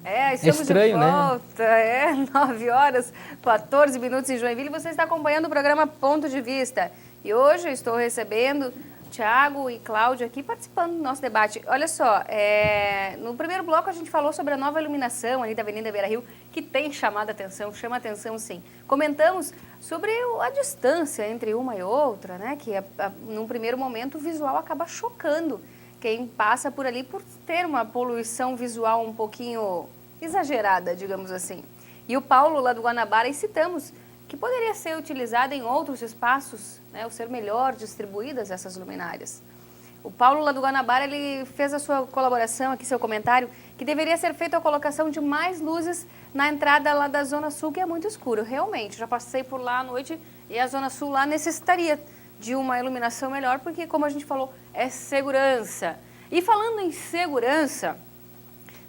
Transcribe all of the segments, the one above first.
Estamos estranho, de volta, 9 horas, 14 minutos em Joinville. Você está acompanhando o programa Ponto de Vista. E hoje eu estou recebendo Tiago e Cláudio aqui participando do nosso debate. Olha só, no primeiro bloco a gente falou sobre a nova iluminação ali da Avenida Beira-Rio, que tem chamado a atenção, chama a atenção sim. Comentamos sobre a distância entre uma e outra, né? Que num primeiro momento o visual acaba chocando quem passa por ali por ter uma poluição visual um pouquinho exagerada, digamos assim. E o Paulo, lá do Guanabara, e citamos que poderia ser utilizada em outros espaços, né, ou ser melhor distribuídas essas luminárias. O Paulo, lá do Guanabara, ele fez a sua colaboração aqui, seu comentário, que deveria ser feita a colocação de mais luzes na entrada lá da Zona Sul, que é muito escuro. Realmente, já passei por lá à noite e a Zona Sul lá necessitaria de uma iluminação melhor, porque, como a gente falou, é segurança. E falando em segurança,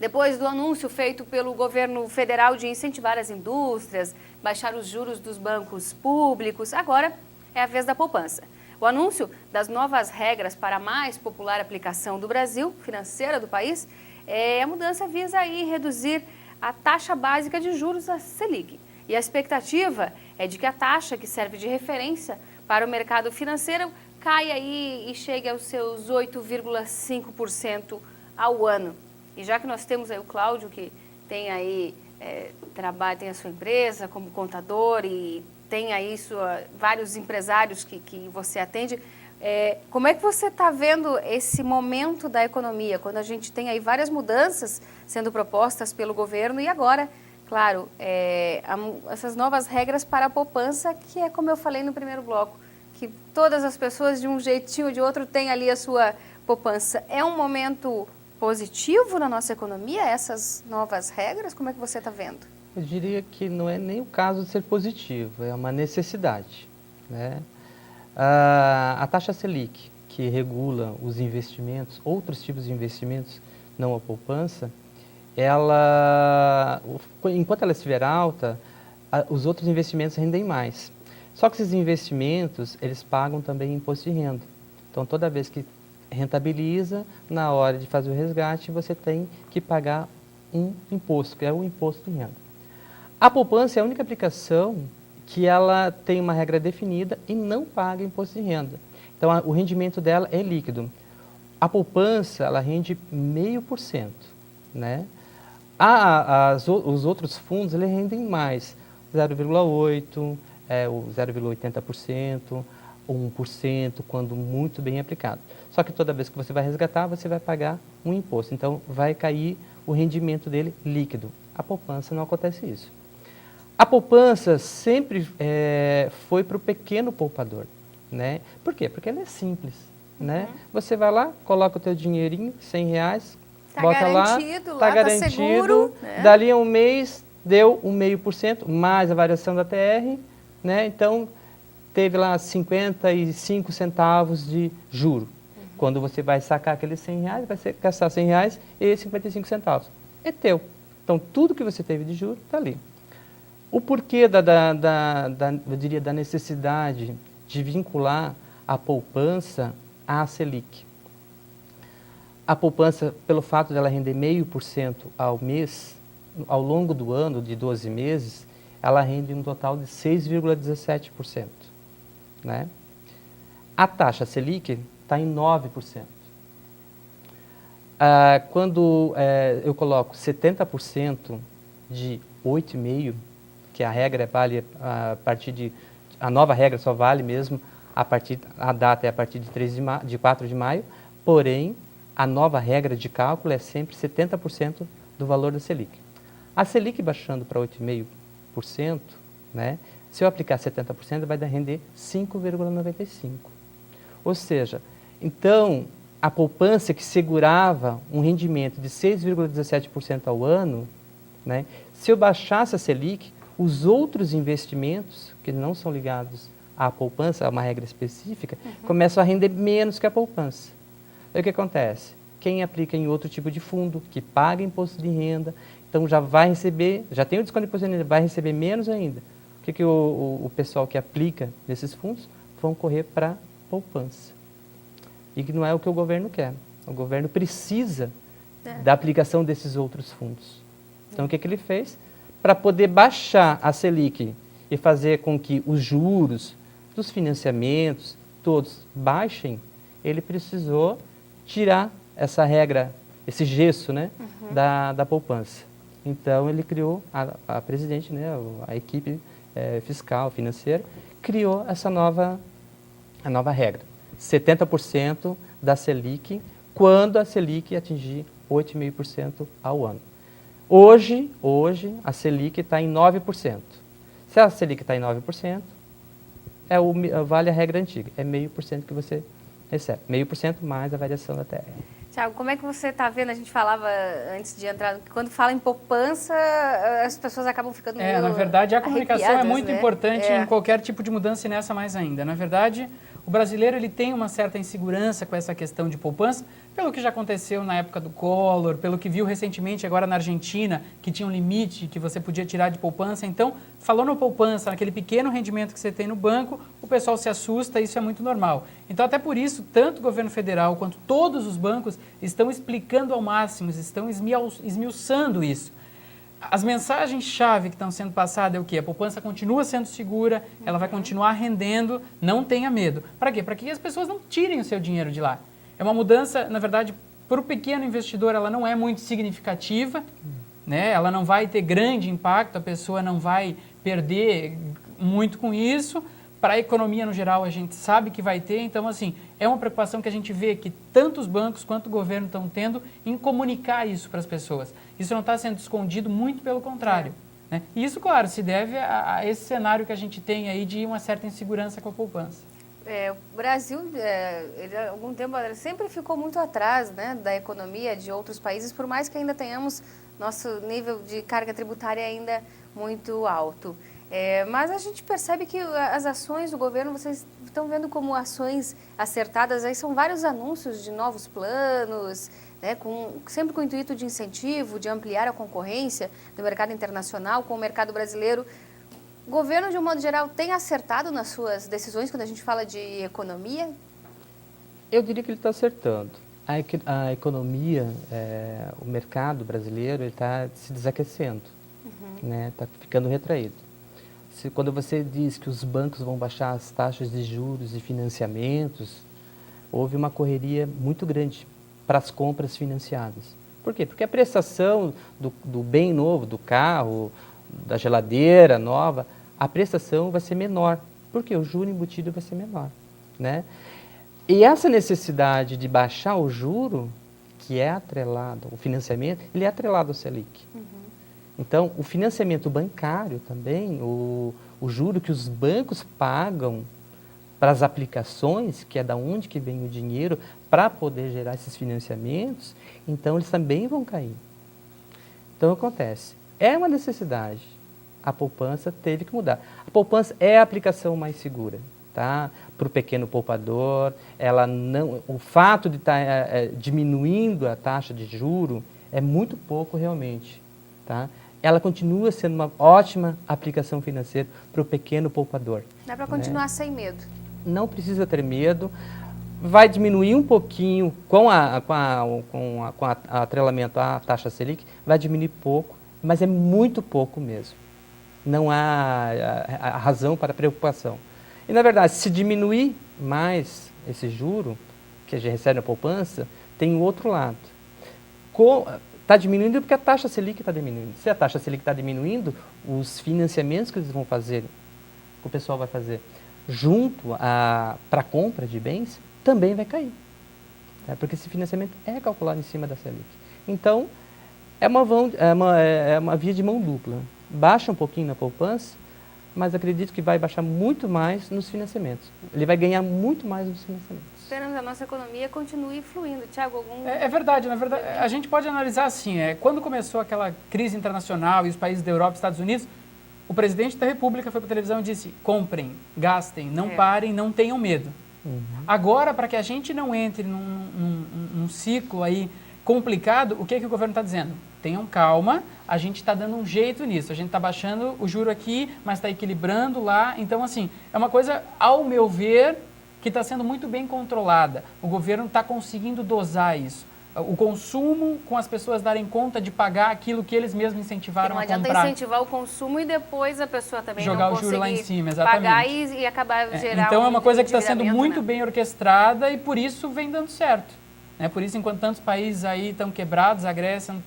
depois do anúncio feito pelo governo federal de incentivar as indústrias, baixar os juros dos bancos públicos, agora é a vez da poupança. O anúncio das novas regras para a mais popular aplicação do Brasil, financeira do país, a mudança visa aí reduzir a taxa básica de juros, a Selic. E a expectativa é de que a taxa que serve de referência para o mercado financeiro caia aí e chegue aos seus 8,5% ao ano. E já que nós temos aí o Cláudio, que tem aí, tem a sua empresa como contador e tem aí vários empresários que você atende, como é que você está vendo esse momento da economia, quando a gente tem aí várias mudanças sendo propostas pelo governo e agora, claro, essas novas regras para a poupança, que é como eu falei no primeiro bloco, que todas as pessoas de um jeitinho ou de outro têm ali a sua poupança. É um momento positivo na nossa economia, essas novas regras? Como é que você está vendo? Eu diria que não é nem o caso de ser positivo, é uma necessidade, né? A taxa Selic, que regula os investimentos, outros tipos de investimentos, não a poupança, enquanto ela estiver alta, os outros investimentos rendem mais. Só que esses investimentos, eles pagam também imposto de renda. Então, toda vez que rentabiliza, na hora de fazer o resgate, você tem que pagar um imposto, que é o imposto de renda. A poupança é a única aplicação que ela tem uma regra definida e não paga imposto de renda. Então, o rendimento dela é líquido. A poupança, ela rende 0,5%, né? Os outros fundos, eles rendem mais, 0,8%, o 0,80%, ou 1%, quando muito bem aplicado. Só que toda vez que você vai resgatar, você vai pagar um imposto. Então, vai cair o rendimento dele líquido. A poupança não acontece isso. A poupança sempre foi para o pequeno poupador, né? Por quê? Porque ela é simples, né? Você vai lá, coloca o teu dinheirinho, R$100, bota lá, está garantido, seguro, né? Dali a um mês, deu 0,5%, mais a variação da TR, né? Então, teve lá 55 centavos de juro. Quando você vai sacar aqueles R$100, vai gastar R$100 e 55 centavos. É teu. Então, tudo que você teve de juro está ali. O porquê eu diria, da necessidade de vincular a poupança à Selic? A poupança, pelo fato dela render 0,5% ao mês, ao longo do ano, de 12 meses, ela rende um total de 6,17%. Né? A taxa Selic está em 9%. Quando eu coloco 70% de 8,5%, que a regra vale a partir de... A nova regra só vale mesmo a data é a partir de 4 de maio, porém, a nova regra de cálculo é sempre 70% do valor da Selic. A Selic baixando para 8,5%, né? Se eu aplicar 70%, vai render 5,95%. Ou seja, então, a poupança que segurava um rendimento de 6,17% ao ano, né? Se eu baixasse a Selic, os outros investimentos, que não são ligados à poupança, a uma regra específica, começam a render menos que a poupança. Aí o que acontece? Quem aplica em outro tipo de fundo, que paga imposto de renda, então já vai receber, já tem o desconto de imposto de renda, vai receber menos ainda. O que o pessoal que aplica nesses fundos vão correr para poupança. E que não é o que o governo quer. O governo precisa da aplicação desses outros fundos. Então, o que ele fez? Para poder baixar a Selic e fazer com que os juros dos financiamentos todos baixem, ele precisou tirar essa regra, esse gesso, né, da poupança. Então, ele criou, a presidente, né, a equipe fiscal, financeira, criou essa nova regra. 70% da Selic, quando a Selic atingir 8,5% ao ano. Hoje, a Selic está em 9%. Se a Selic está em 9%, vale a regra antiga, é 0,5% que você recebe. 0,5% mais a variação da TR. Tiago, como é que você está vendo? A gente falava antes de entrar, que quando fala em poupança, as pessoas acabam ficando meio na verdade, a comunicação é muito né? importante em qualquer tipo de mudança e nessa mais ainda. Na verdade, o brasileiro ele tem uma certa insegurança com essa questão de poupança, pelo que já aconteceu na época do Collor, pelo que viu recentemente agora na Argentina, que tinha um limite que você podia tirar de poupança. Então, falando na poupança, naquele pequeno rendimento que você tem no banco, o pessoal se assusta, isso é muito normal. Então, até por isso, tanto o governo federal quanto todos os bancos estão explicando ao máximo, estão esmiuçando isso. As mensagens-chave que estão sendo passadas é o quê? A poupança continua sendo segura, ela vai continuar rendendo, não tenha medo. Para quê? Para que as pessoas não tirem o seu dinheiro de lá. É uma mudança, na verdade, para o pequeno investidor, ela não é muito significativa, né? Ela não vai ter grande impacto, a pessoa não vai perder muito com isso. Para a economia no geral, a gente sabe que vai ter, então, assim, é uma preocupação que a gente vê que tanto os bancos quanto o governo estão tendo em comunicar isso para as pessoas. Isso não está sendo escondido, muito pelo contrário. Né? E isso, claro, se deve a esse cenário que a gente tem aí de uma certa insegurança com a poupança. O Brasil, ele, há algum tempo, sempre ficou muito atrás, né, da economia de outros países, por mais que ainda tenhamos nosso nível de carga tributária ainda muito alto. Mas a gente percebe que as ações do governo, vocês estão vendo como ações acertadas, aí são vários anúncios de novos planos, né, sempre com o intuito de incentivo, de ampliar a concorrência do mercado internacional com o mercado brasileiro. O governo, de um modo geral, tem acertado nas suas decisões quando a gente fala de economia? Eu diria que ele está acertando. A economia, o mercado brasileiro, ele está se desaquecendo, né? Está ficando retraído. Quando você diz que os bancos vão baixar as taxas de juros e financiamentos, houve uma correria muito grande para as compras financiadas. Por quê? Porque a prestação do bem novo, do carro, da geladeira nova, a prestação vai ser menor. Por quê? O juro embutido vai ser menor, né? E essa necessidade de baixar o juro, que é atrelado, o financiamento, ele é atrelado ao Selic. Então, o financiamento bancário também, o juro que os bancos pagam para as aplicações, que é da onde que vem o dinheiro para poder gerar esses financiamentos, então eles também vão cair. Então, acontece, é uma necessidade, a poupança teve que mudar. A poupança é a aplicação mais segura, tá? Para o pequeno poupador, o fato de estar diminuindo a taxa de juro é muito pouco realmente, tá? Ela continua sendo uma ótima aplicação financeira para o pequeno poupador. Dá para continuar sem medo? Não precisa ter medo. Vai diminuir um pouquinho com o atrelamento à taxa Selic, vai diminuir pouco, mas é muito pouco mesmo. Não há a razão para preocupação. E, na verdade, se diminuir mais esse juro que a gente recebe na poupança, tem o outro lado. Está diminuindo porque a taxa Selic está diminuindo. Se a taxa Selic está diminuindo, os financiamentos que eles vão fazer, que o pessoal vai fazer, junto para a compra de bens, também vai cair. Tá? Porque esse financiamento é calculado em cima da Selic. Então, é uma via de mão dupla. Baixa um pouquinho na poupança, mas acredito que vai baixar muito mais nos financiamentos. Ele vai ganhar muito mais nos financiamentos. Esperamos que a nossa economia continue fluindo. Tiago, algum... É verdade, na verdade, a gente pode analisar assim, quando começou aquela crise internacional e os países da Europa e Estados Unidos, o presidente da República foi para a televisão e disse, comprem, gastem, não parem, não tenham medo. Agora, para que a gente não entre num ciclo aí complicado, o que o governo está dizendo? Tenham calma, a gente está dando um jeito nisso, a gente está baixando o juro aqui, mas está equilibrando lá. Então, assim, é uma coisa, ao meu ver, que está sendo muito bem controlada. O governo está conseguindo dosar isso. o consumo com as pessoas darem conta de pagar aquilo que eles mesmos incentivaram Não a adianta comprar. incentivar o consumo e depois a pessoa também Jogar não o juro lá em conseguir cima, exatamente. pagar e acabar gerar Então é uma coisa que está sendo endividamento, muito né? bem orquestrada e por isso vem dando certo. Né? Por isso, enquanto tantos países aí estão quebrados, a Grécia não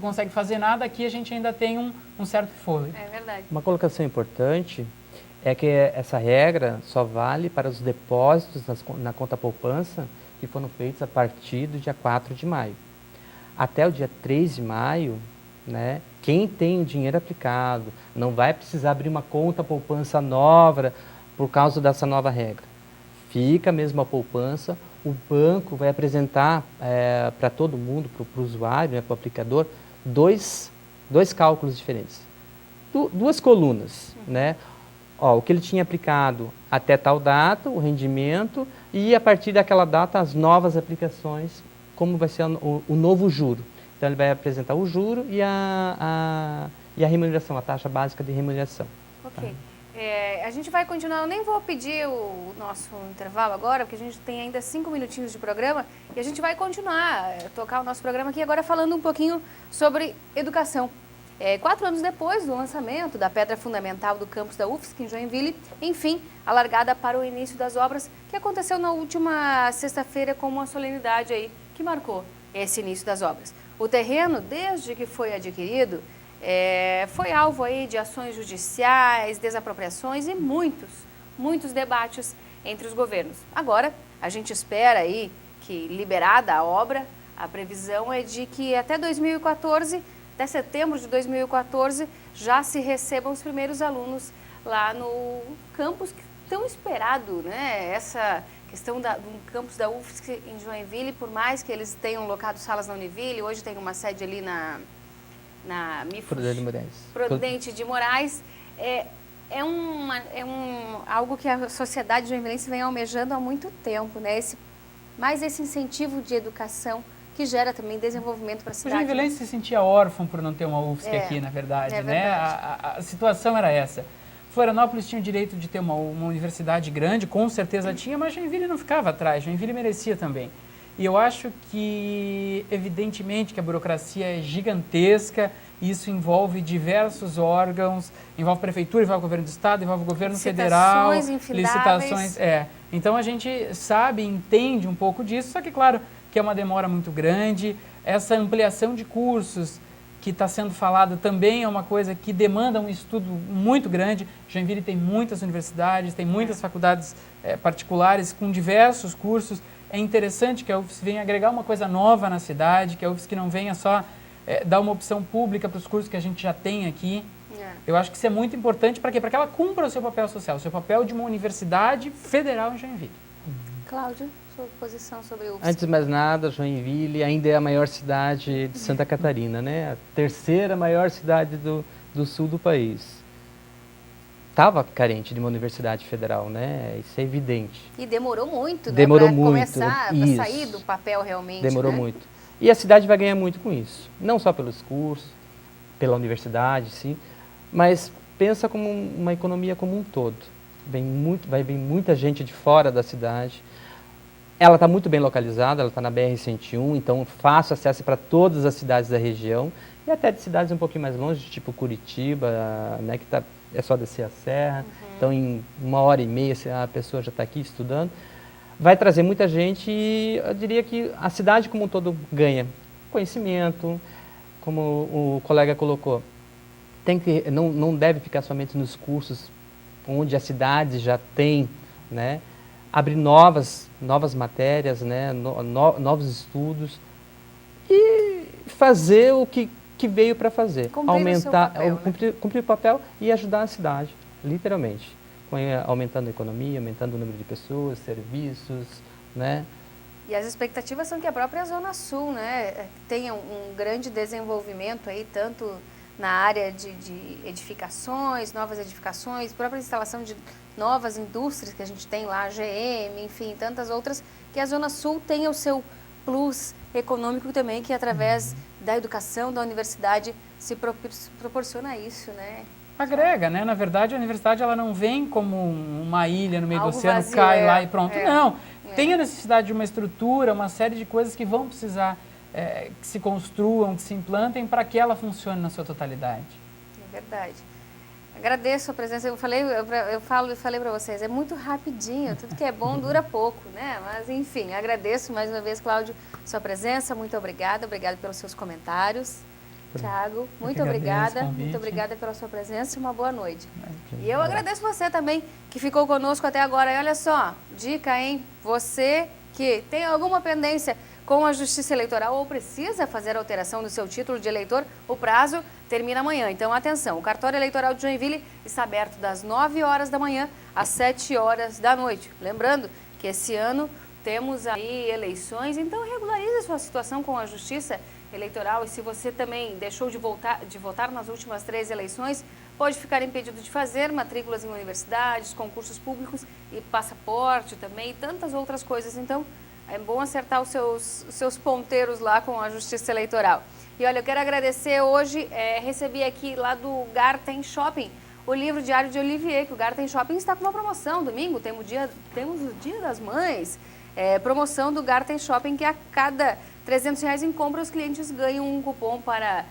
consegue fazer nada, aqui a gente ainda tem um certo fôlego. É verdade. Uma colocação importante é que essa regra só vale para os depósitos na conta poupança que foram feitos a partir do dia 4 de maio. Até o dia 3 de maio, né, quem tem o dinheiro aplicado não vai precisar abrir uma conta poupança nova por causa dessa nova regra. Fica mesmo a poupança, o banco vai apresentar para todo mundo, para o usuário, né, para o aplicador, dois cálculos diferentes. Duas colunas, né? Ó, o que ele tinha aplicado até tal data, o rendimento, e a partir daquela data as novas aplicações, como vai ser o novo juro. Então ele vai apresentar o juro e a remuneração, a taxa básica de remuneração. Ok. A gente vai continuar, eu nem vou pedir o nosso intervalo agora, porque a gente tem ainda 5 minutinhos de programa, e a gente vai continuar, tocar o nosso programa aqui agora falando um pouquinho sobre educação. 4 anos depois do lançamento da pedra fundamental do campus da UFSC em Joinville, enfim, a largada para o início das obras, que aconteceu na última sexta-feira com uma solenidade aí que marcou esse início das obras. O terreno, desde que foi adquirido, foi alvo aí de ações judiciais, desapropriações e muitos debates entre os governos. Agora, a gente espera aí que, liberada a obra, a previsão é de que até 2014, até setembro de 2014, já se recebam os primeiros alunos lá no campus tão esperado, né? Essa questão do campus da UFSC em Joinville, por mais que eles tenham locado salas na Univille, hoje tem uma sede ali na Prudente de Moraes, algo que a sociedade joinvilense vem almejando há muito tempo, né? Esse incentivo de educação que gera também desenvolvimento para a O cidade. joinvilense se sentia órfão por não ter uma UFSC aqui, na verdade, é né? verdade. A situação era essa. Florianópolis tinha o direito de ter uma universidade grande, com certeza tinha, mas Joinville não ficava atrás, Joinville merecia também. E eu acho que, evidentemente, que a burocracia é gigantesca, isso envolve diversos órgãos, envolve prefeitura, envolve o governo do estado, envolve o governo federal, licitações. Então a gente sabe, entende um pouco disso, só que claro que é uma demora muito grande, essa ampliação de cursos que está sendo falada também é uma coisa que demanda um estudo muito grande. Joinville tem muitas universidades, tem muitas faculdades particulares com diversos cursos. É interessante que a UFSC venha agregar uma coisa nova na cidade, que a UFSC não venha só dar uma opção pública para os cursos que a gente já tem aqui. Eu acho que isso é muito importante para quê? Para que ela cumpra o seu papel social, o seu papel de uma universidade federal em Joinville. Cláudio, sua posição sobre o UFSC? Antes de mais nada, Joinville ainda é a maior cidade de Santa Catarina, né? A terceira maior cidade do sul do país. Estava carente de uma universidade federal, né? Isso é evidente. E demorou muito, né? Demorou para muito. Começar, para sair do papel realmente. Demorou né? muito. E a cidade vai ganhar muito com isso. Não só pelos cursos, pela universidade, sim, mas pensa como uma economia como um todo. Vai vir muita gente de fora da cidade. Ela está muito bem localizada, ela está na BR-101, então fácil acesso para todas as cidades da região e até de cidades um pouquinho mais longe, tipo Curitiba, né, que é só descer a serra. Então, em 1h30 a pessoa já está aqui estudando. Vai trazer muita gente e eu diria que a cidade como um todo ganha conhecimento, como o colega colocou. Não deve ficar somente nos cursos onde a cidade já tem, né? Abrir novas matérias, né? Novos estudos e fazer o que veio para fazer. Cumprir o seu papel, né? Cumprir o papel e ajudar a cidade, literalmente. Aumentando a economia, aumentando o número de pessoas, serviços, né? E as expectativas são que a própria Zona Sul, né, tenha um grande desenvolvimento aí, tanto na área de edificações, novas edificações, própria instalação de novas indústrias que a gente tem lá, GM, enfim, tantas outras, que a Zona Sul tenha o seu plus econômico também, que através da educação, da universidade, se proporciona isso, né? Agrega, né? Na verdade, a universidade ela não vem como uma ilha no meio Algo do oceano, vazio, cai lá e pronto. é. Não, tem a necessidade de uma estrutura, uma série de coisas que vão precisar que se construam, que se implantem para que ela funcione na sua totalidade. É verdade. Agradeço a presença. Falei para vocês, é muito rapidinho, tudo que é bom dura pouco, né? Mas enfim, agradeço mais uma vez, Cláudio, sua presença. Muito obrigada pelos seus comentários. Tiago, muito obrigada. Muito obrigada pela sua presença e uma boa noite. E eu agradeço você também que ficou conosco até agora. E olha só, dica, hein? Você que tem alguma pendência com a Justiça Eleitoral ou precisa fazer alteração do seu título de eleitor, o prazo termina amanhã. Então, atenção, o cartório eleitoral de Joinville está aberto das 9 horas da manhã às 7 horas da noite. Lembrando que esse ano temos aí eleições, então regularize a sua situação com a Justiça Eleitoral. E se você também deixou de votar nas últimas 3 eleições, pode ficar impedido de fazer matrículas em universidades, concursos públicos e passaporte também e tantas outras coisas. Então, é bom acertar os seus ponteiros lá com a Justiça Eleitoral. E olha, eu quero agradecer hoje, recebi aqui lá do Garten Shopping, o livro Diário de Olivier, que o Garten Shopping está com uma promoção. Domingo temos o Dia das Mães, promoção do Garten Shopping, que a cada R$300 em compra os clientes ganham um cupom para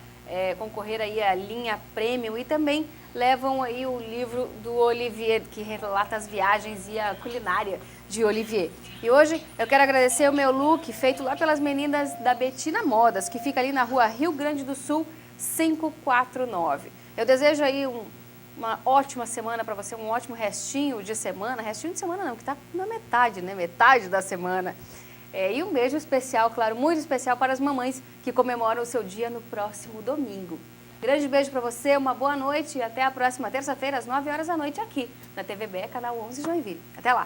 concorrer aí à linha Premium e também levam aí o livro do Olivier, que relata as viagens e a culinária de Olivier. E hoje eu quero agradecer o meu look feito lá pelas meninas da Betina Modas, que fica ali na rua Rio Grande do Sul, 549. Eu desejo aí uma ótima semana para você, um ótimo restinho de semana não, que está na metade, né? Metade da semana. E um beijo especial, claro, muito especial para as mamães que comemoram o seu dia no próximo domingo. Grande beijo para você, uma boa noite e até a próxima terça-feira, às 9 horas da noite, aqui na TVB, canal 11 Joinville. Até lá!